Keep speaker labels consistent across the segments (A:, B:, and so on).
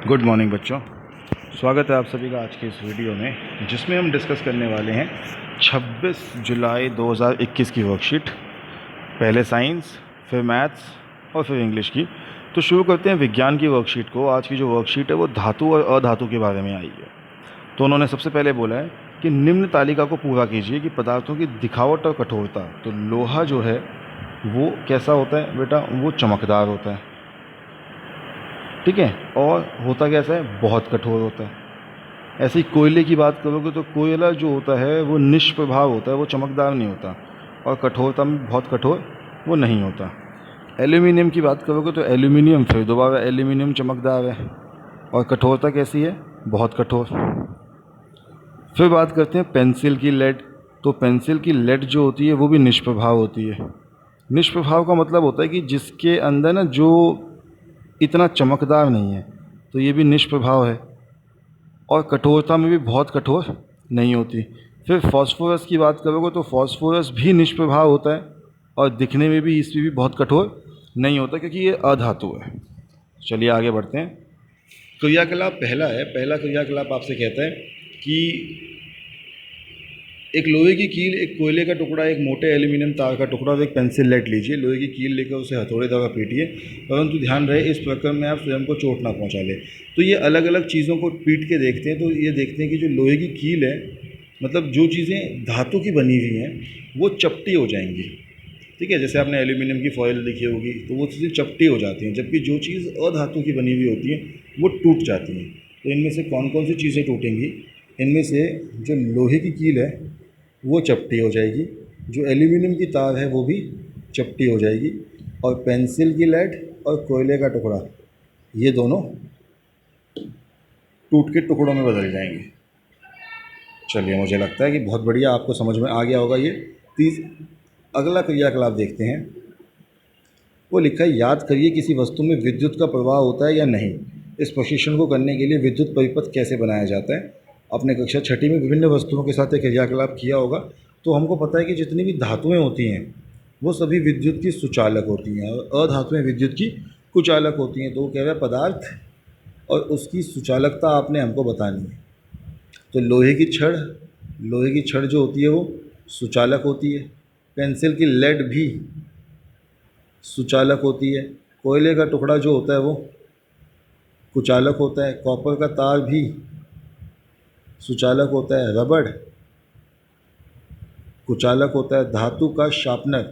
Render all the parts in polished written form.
A: Good morning बच्चों, स्वागत है आप सभी का आज के इस वीडियो में, जिसमें हम डिस्कस करने वाले हैं 26 जुलाई 2021 की वर्कशीट। पहले साइंस, फिर मैथ्स और फिर इंग्लिश की। तो शुरू करते हैं विज्ञान की वर्कशीट को। आज की जो वर्कशीट है वो धातु और अधातु के बारे में आई है। तो उन्होंने सबसे पहले बोला है कि निम्न तालिका को पूरा कीजिए कि पदार्थों की दिखावट और कठोरता। तो लोहा जो है वो कैसा होता है बेटा? वो चमकदार होता है, ठीक है। और होता कैसा है? बहुत कठोर होता है। ऐसे ही कोयले की बात करोगे तो कोयला जो होता है वो निष्प्रभाव होता है, वो चमकदार नहीं होता, और कठोरता में बहुत कठोर वो नहीं होता। एल्यूमिनियम की बात करोगे तो एल्यूमिनियम फिर दोबारा एल्यूमिनियम चमकदार है, और कठोरता कैसी है? बहुत कठोर। फिर बात करते हैं पेंसिल की लेड। तो पेंसिल की लेड जो होती है वो भी निष्प्रभाव होती है। निष्प्रभाव का मतलब होता है कि जिसके अंदर ना जो इतना चमकदार नहीं है, तो ये भी निष्प्रभाव है, और कठोरता में भी बहुत कठोर नहीं होती। फिर फास्फोरस की बात करोगे तो फास्फोरस भी निष्प्रभाव होता है, और दिखने में भी इसमें भी बहुत कठोर नहीं होता, क्योंकि ये अधातु है। चलिए आगे बढ़ते हैं। क्रियाकलाप पहला है। पहला क्रियाकलाप आपसे कहता है कि एक लोहे की कील, एक कोयले का टुकड़ा, एक मोटे एल्यूमिनियम तार का टुकड़ा और एक पेंसिल लेड लीजिए। लोहे की कील लेकर उसे हथौड़े द्वारा पीटिए, परंतु ध्यान रहे इस प्रक्रम में आप स्वयं को चोट ना पहुंचा ले। तो ये अलग अलग चीज़ों को पीट के देखते हैं। तो ये देखते हैं कि जो लोहे की कील है, मतलब जो चीज़ें धातु की बनी हुई हैं वो चपटी हो जाएंगी, ठीक है। जैसे आपने एल्यूमिनियम की फॉयल देखी होगी तो वो चीज़ें चपटी हो जाती हैं, जबकि जो चीज़ अधातु की बनी हुई होती है वो टूट जाती हैं। तो इनमें से कौन कौन सी चीज़ें टूटेंगी? इनमें से जो लोहे की कील है वो चपटी हो जाएगी, जो एल्यूमिनियम की तार है वो भी चपटी हो जाएगी, और पेंसिल की लेड और कोयले का टुकड़ा ये दोनों टूट के टुकड़ों में बदल जाएंगे। चलिए, मुझे लगता है कि बहुत बढ़िया आपको समझ में आ गया होगा ये। अगला क्रियाकलाप देखते हैं। वो लिखा है, याद करिए किसी वस्तु में विद्युत का प्रवाह होता है या नहीं। इस प्रशिक्षण को करने के लिए विद्युत परिपथ कैसे बनाया जाता है। आपने कक्षा छठी में विभिन्न वस्तुओं के साथ एक क्रियाकलाप किया होगा, तो हमको पता है कि जितनी भी धातुएं होती हैं वो सभी विद्युत की सुचालक होती हैं, और अधातुएं विद्युत की कुचालक होती हैं। तो वो कह रहा है पदार्थ और उसकी सुचालकता आपने हमको बतानी है। तो लोहे की छड़ जो होती है वो सुचालक होती है। पेंसिल की लेड भी सुचालक होती है। कोयले का टुकड़ा जो होता है वो कुचालक होता है। कॉपर का तार भी सुचालक होता है। रबड़ कुचालक होता है। धातु का शार्पनर,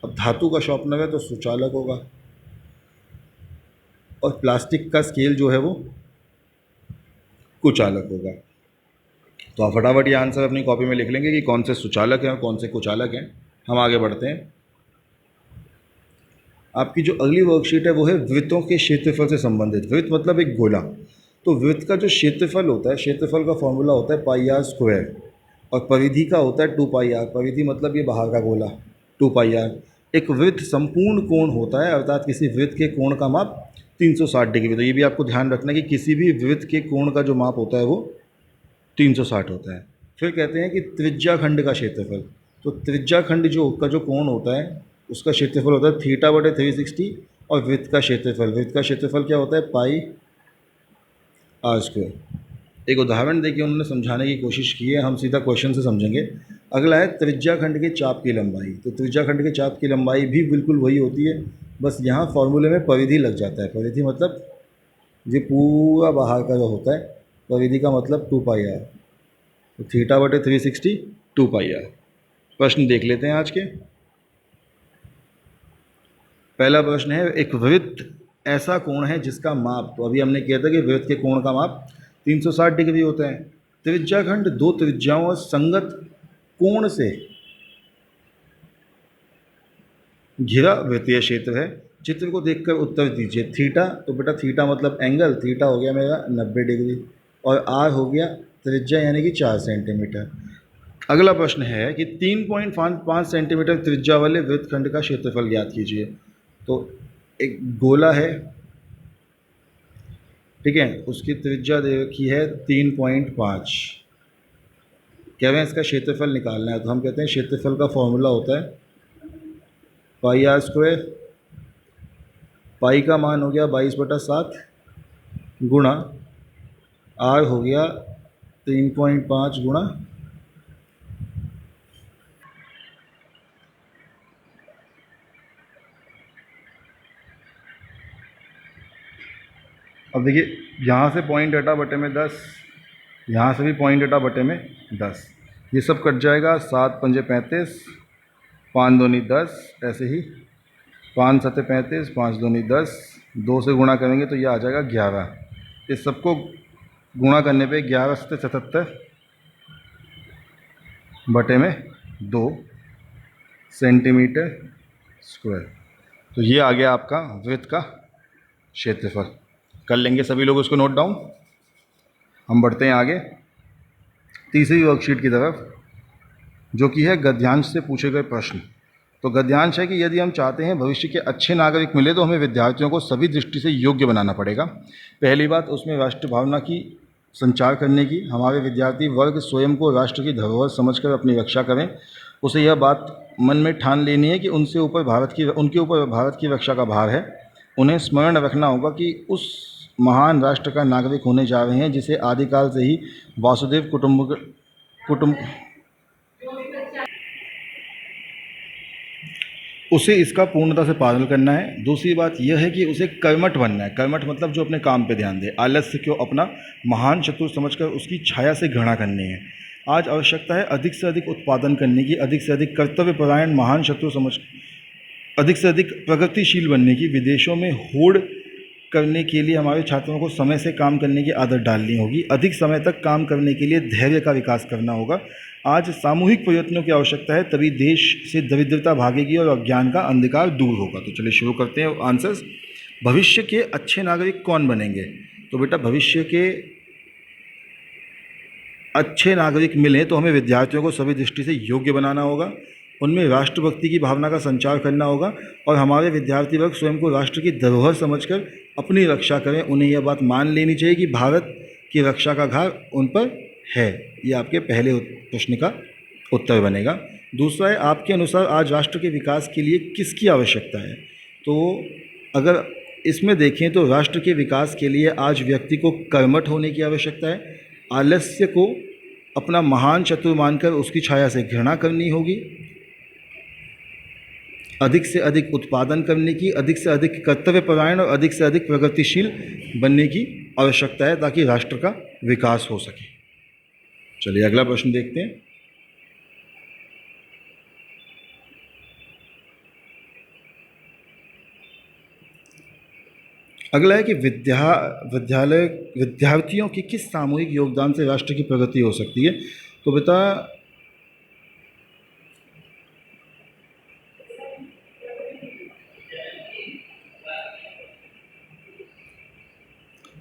A: अब धातु का शार्पनर है तो सुचालक होगा। और प्लास्टिक का स्केल जो है वो कुचालक होगा। तो आप फटाफट ये आंसर अपनी कॉपी में लिख लेंगे कि कौन से सुचालक हैं और कौन से कुचालक हैं। हम आगे बढ़ते हैं। आपकी जो अगली वर्कशीट है वो है वृत्तों के क्षेत्रफल से संबंधित। वृत्त मतलब एक गोला। तो वृत्त का जो क्षेत्रफल होता है, क्षेत्रफल का फॉर्मूला होता है पाई आर स्क्वायर, और परिधि का होता है 2 पाई आर। परिधि मतलब ये बाहर का गोला 2 पाई आर। एक वृत्त संपूर्ण कोण होता है, अर्थात किसी वृत्त के कोण का माप 360 डिग्री। तो ये भी आपको ध्यान रखना है कि किसी भी वृत्त के कोण का जो माप होता है वो 360 होता है। फिर कहते हैं कि त्रिज्याखंड का क्षेत्रफल। तो त्रिज्याखंड जो का जो कोण होता है उसका क्षेत्रफल होता है θ/360, और वृत्त का क्षेत्रफल क्या होता है? पाई आर स्क्वायर। एक उदाहरण देके उन्होंने समझाने की कोशिश की है, हम सीधा क्वेश्चन से समझेंगे। अगला है त्रिज्याखंड के चाप की लंबाई। तो त्रिज्याखंड के चाप की लंबाई भी बिल्कुल वही होती है, बस यहाँ फॉर्मूले में परिधि लग जाता है। परिधि मतलब ये पूरा बाहर का जो होता है, परिधि का मतलब 2 पाई आर। तो θ/360 2 पाई आर। प्रश्न देख लेते हैं आज के। पहला प्रश्न है, एक वृत्त ऐसा कोण है जिसका माप, तो अभी हमने किया था कि वृत्त के कोण का माप 360 डिग्री होता है। त्रिज्याखंड दो त्रिज्याओं और संगत कोण से घिरा वृत्तीय क्षेत्र है। चित्र को देखकर उत्तर दीजिए। थीटा, तो बेटा थीटा मतलब एंगल, थीटा हो गया मेरा 90 डिग्री, और आर हो गया त्रिज्या यानी कि 4 सेंटीमीटर। अगला प्रश्न है कि 3.5 सेंटीमीटर त्रिज्या वाले वृत्तखंड का क्षेत्रफल ज्ञात कीजिए। तो एक गोला है, ठीक है, उसकी त्रिज्या दे रखी है 3.5। कह रहे हैं इसका क्षेत्रफल निकालना है। तो हम कहते हैं क्षेत्रफल का फॉर्मूला होता है पाई आर स्क्वायर। पाई का मान हो गया 22/7, गुणा आर हो गया 3.5 गुणा अब देखिए यहाँ से पॉइंट हटा बटे में 10, यहाँ से भी पॉइंट हटा बटे में 10, ये सब कट जाएगा। 7 पंजे 35, 5 दूनी 10, ऐसे ही 5 सत्ते 35, 5 दूनी 10, 2 से गुणा करेंगे तो ये आ जाएगा 11। इस सबको गुणा करने पे 11 सत्ते 77 बटे में 2 सेंटीमीटर स्क्वायर। तो ये आ गया आपका वृत्त का क्षेत्रफल। कर लेंगे सभी लोग उसको नोट डाउन। हम बढ़ते हैं आगे तीसरी वर्कशीट की तरफ, जो कि है गद्यांश से पूछे गए प्रश्न। तो गद्यांश है कि यदि हम चाहते हैं भविष्य के अच्छे नागरिक मिले तो हमें विद्यार्थियों को सभी दृष्टि से योग्य बनाना पड़ेगा। पहली बात, उसमें राष्ट्र भावना की संचार करने की। हमारे विद्यार्थी वर्ग स्वयं को राष्ट्र की धरोहर समझकर अपनी रक्षा करें। उसे यह बात मन में ठान लेनी है कि उनके ऊपर भारत की रक्षा का भार है। उन्हें स्मरण रखना होगा कि उस महान राष्ट्र का नागरिक होने जा रहे हैं जिसे आदिकाल से ही वासुदेव उसे इसका पूर्णता से पालन करना है। दूसरी बात यह है कि उसे कर्मठ बनना है। कर्मठ मतलब जो अपने काम पे ध्यान दे, आलस्य क्यों अपना महान शत्रु समझकर उसकी छाया से घृणा करनी है। आज आवश्यकता है अधिक से अधिक उत्पादन करने की, अधिक से अधिक कर्तव्यपरायण महान शत्रु समझ, अधिक से अधिक प्रगतिशील बनने की। विदेशों में होड़ करने के लिए हमारे छात्रों को समय से काम करने की आदत डालनी होगी। अधिक समय तक काम करने के लिए धैर्य का विकास करना होगा। आज सामूहिक प्रयत्नों की आवश्यकता है, तभी देश से दरिद्रता भागेगी और अज्ञान का अंधकार दूर होगा। तो चलिए शुरू करते हैं आंसर्स। भविष्य के अच्छे नागरिक कौन बनेंगे? तो बेटा भविष्य के अच्छे नागरिक मिलें तो हमें विद्यार्थियों को सभी दृष्टि से योग्य बनाना होगा, उनमें राष्ट्रभक्ति की भावना का संचार करना होगा और हमारे विद्यार्थी वर्ग स्वयं को राष्ट्र की धरोहर समझकर अपनी रक्षा करें। उन्हें यह बात मान लेनी चाहिए कि भारत की रक्षा का भार उन पर है। ये आपके पहले प्रश्न का उत्तर बनेगा। दूसरा है, आपके अनुसार आज राष्ट्र के विकास के लिए किसकी आवश्यकता है? तो अगर इसमें देखें तो राष्ट्र के विकास के लिए आज व्यक्ति को कर्मठ होने की आवश्यकता है, आलस्य को अपना महान शत्रु मानकर उसकी छाया से घृणा करनी होगी, अधिक से अधिक उत्पादन करने की, अधिक से अधिक कर्तव्यपरायण और अधिक से अधिक प्रगतिशील बनने की आवश्यकता है ताकि राष्ट्र का विकास हो सके। चलिए अगला प्रश्न देखते हैं। अगला है कि विद्यार्थियों की किस सामूहिक योगदान से राष्ट्र की प्रगति हो सकती है? तो बेटा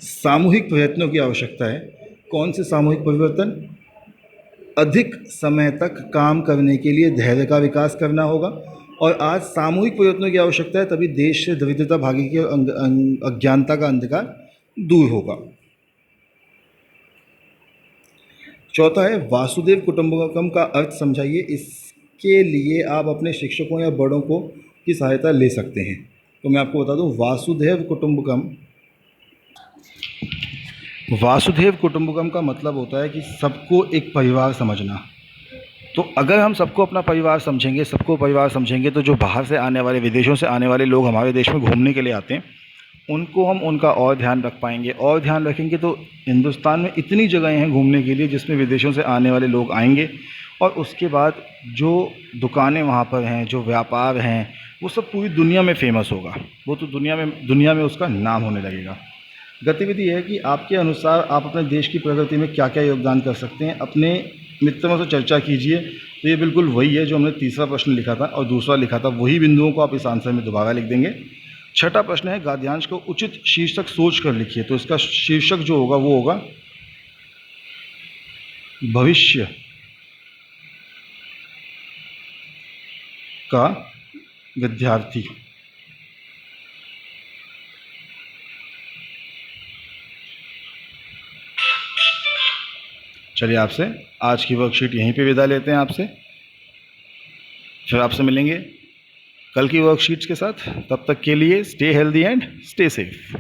A: सामूहिक प्रयत्नों की आवश्यकता है। कौन से सामूहिक परिवर्तन? अधिक समय तक काम करने के लिए धैर्य का विकास करना होगा और आज सामूहिक प्रयत्नों की आवश्यकता है, तभी देश से दरिद्रता भागेगी और अज्ञानता का अंधकार दूर होगा। चौथा है, वासुदेव कुटुंबकम का अर्थ समझाइए। इसके लिए आप अपने शिक्षकों या बड़ों को की सहायता ले सकते हैं। तो मैं आपको बता दूं, वासुदेव कुटुंबकम का मतलब होता है कि सबको एक परिवार समझना। तो अगर हम सबको अपना परिवार समझेंगे तो जो बाहर से आने वाले, विदेशों से आने वाले लोग हमारे देश में घूमने के लिए आते हैं, उनको हम उनका और ध्यान रख पाएंगे। और ध्यान रखेंगे तो हिंदुस्तान में इतनी जगहें हैं घूमने के लिए जिसमें विदेशों से आने वाले लोग आएंगे और उसके बाद जो दुकानें वहाँ पर हैं, जो व्यापार हैं, वो सब पूरी दुनिया में फेमस होगा। वो तो दुनिया में उसका नाम होने लगेगा। गतिविधि है कि आपके अनुसार आप अपने देश की प्रगति में क्या क्या योगदान कर सकते हैं, अपने मित्रों से चर्चा कीजिए। तो ये बिल्कुल वही है जो हमने तीसरा प्रश्न लिखा था और दूसरा लिखा था, वही बिंदुओं को आप इस आंसर में दोबारा लिख देंगे। छठा प्रश्न है, गद्यांश को उचित शीर्षक सोच कर लिखिए। तो इसका शीर्षक जो होगा वो होगा भविष्य का विद्यार्थी। चलिए आपसे आज की वर्कशीट यहीं पे विदा लेते हैं आपसे, फिर आपसे मिलेंगे कल की वर्कशीट्स के साथ। तब तक के लिए stay healthy and stay safe.